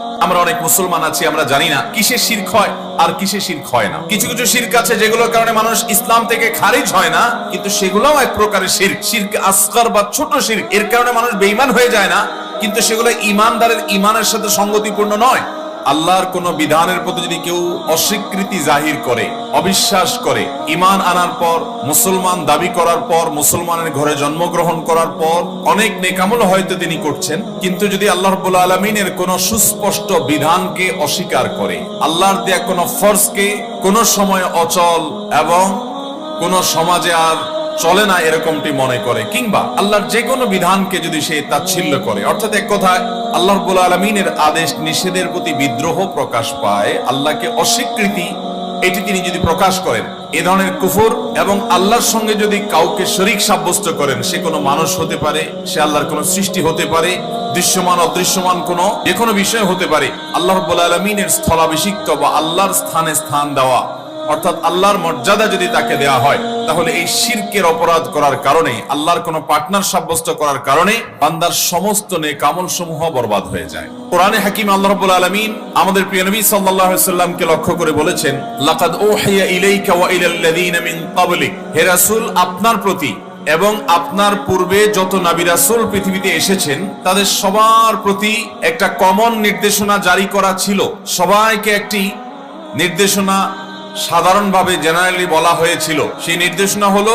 আমরা অনেক মুসলমান আছি, আমরা জানি না কিসে শিরক হয় আর কিসে শিরক হয় না। কিছু কিছু শিরক আছে যেগুলোর কারণে মানুষ ইসলাম থেকে খারিজ হয় না, কিন্তু সেগুলোও এক প্রকারের শিরক, শিরক আসগর বা ছোট শিরক। এর কারণে মানুষ বেঈমান হয়ে যায় না, কিন্তু সেগুলো ঈমানদারের ঈমানের সাথে সঙ্গতিপূর্ণ নয়। আল্লাহর কোন বিধানের প্রতি যদি কেউ অস্বীকৃতি জাহির করে, অবিশ্বাস করে, ঈমান আনার পর, মুসলমান দাবি করার পর, মুসলমানের ঘরে জন্মগ্রহণ করার পর অনেক নেকামল হয়তো তিনি করছেন, কিন্তু যদি আল্লাহ রাব্বুল আলামিনের কোন সুস্পষ্ট বিধানকে অস্বীকার করে, আল্লাহর দেয়া কোন ফরজকে কোন সময় অচল এবং কোন সমাজে আর চলে না এরকমটি মনে করে, কিংবা আল্লাহর যে কোনো বিধানকে যদি সে তাচ্ছিল্য করে, অর্থাৎ এক কথায় আল্লাহ রাব্বুল আলামিনের আদেশ নিষেধের প্রতি বিদ্রোহ প্রকাশ পায়, আল্লাহকে অস্বীকৃতি এটি তিনি যদি প্রকাশ করেন, এ ধরনের কুফর, এবং আল্লাহর সঙ্গে যদি কাউকে শরীক সাব্যস্ত করেন, সে কোনো মানুষ হতে পারে, সে আল্লাহর কোনো সৃষ্টি হতে পারে, দৃশ্যমান অদৃশ্যমান কোনো যে কোনো বিষয় হতে পারে, আল্লাহ রাব্বুল আলামিনের স্থলাভিষিক্ত বা আল্লাহর স্থানে স্থান দেওয়া, অর্থাৎ আল্লাহর মর্যাদা যদি তাকে দেওয়া হয়, তাহলে এই শিরকের অপরাধ করার কারণে, আল্লাহর কোনো পার্টনার সাব্যস্ত করার কারণে বান্দার সমস্ত নেক আমল সমূহ বরবাদ হয়ে যায়। কোরআনে হাকিম আল্লাহ রাব্বুল আলামিন আমাদের প্রিয় নবী সাল্লাল্লাহু আলাইহি ওয়াসাল্লামকে লক্ষ্য করে বলেছেন, লাকাদ উহিয়া ইলাইকা ওয়া ইলাল্লাযীনা মিন ক্বাবলিক, হে রাসূল, আপনার প্রতি এবং আপনার পূর্বে যত নবী রাসূল পৃথিবীতে এসেছেন তাদের সবার প্রতি একটা কমন নির্দেশনা জারি করা ছিল। সবাইকে একটি নির্দেশনা সাধারণভাবে জেনারেলি বলা হয়েছিল। সেই নির্দেশনা হলো,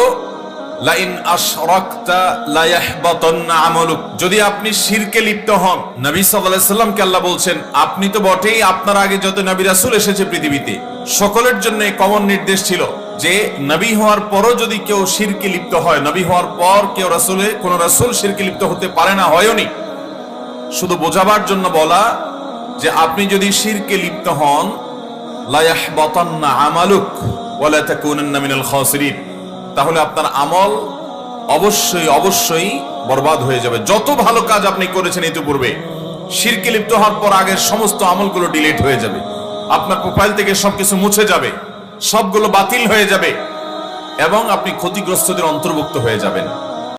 লাইন আশরাকতা লা ইয়াহবাতান্না আমালুক, যদি আপনি শিরকে লিপ্ত হন। নবী সাল্লাল্লাহু আলাইহি সাল্লামকে আল্লাহ বলছেন, আপনি তো বটেই, আপনার আগে যত নবী রাসূল এসেছে পৃথিবীতে সকলের জন্য কমন নির্দেশ ছিল যে নবী হওয়ার পরও যদি কেউ শিরকে লিপ্ত হয়, নবী হওয়ার পর কেউ কোন রাসূল শিরকে লিপ্ত হতে পারে না, হয়নি। শুধু বোঝাবার জন্য বলা যে আপনি যদি শিরকে লিপ্ত হন, লা ইয়াহবাতান্না আমালুক ওয়া লা তাকুনান্না মিনাল খাসিরিন, তাহলে আপনার আমল অবশ্যই অবশ্যই বরবাদ হয়ে যাবে। যত ভালো কাজ আপনি করেছেন ইতিপূর্বে, শিরকে লিপ্ত হওয়ার পর আগের সমস্ত আমলগুলো ডিলিট হয়ে যাবে, আপনার প্রোফাইল থেকে সবকিছু মুছে যাবে, সবগুলো বাতিল হয়ে যাবে এবং আপনি ক্ষতিগ্রস্তদের অন্তর্ভুক্ত হয়ে যাবেন।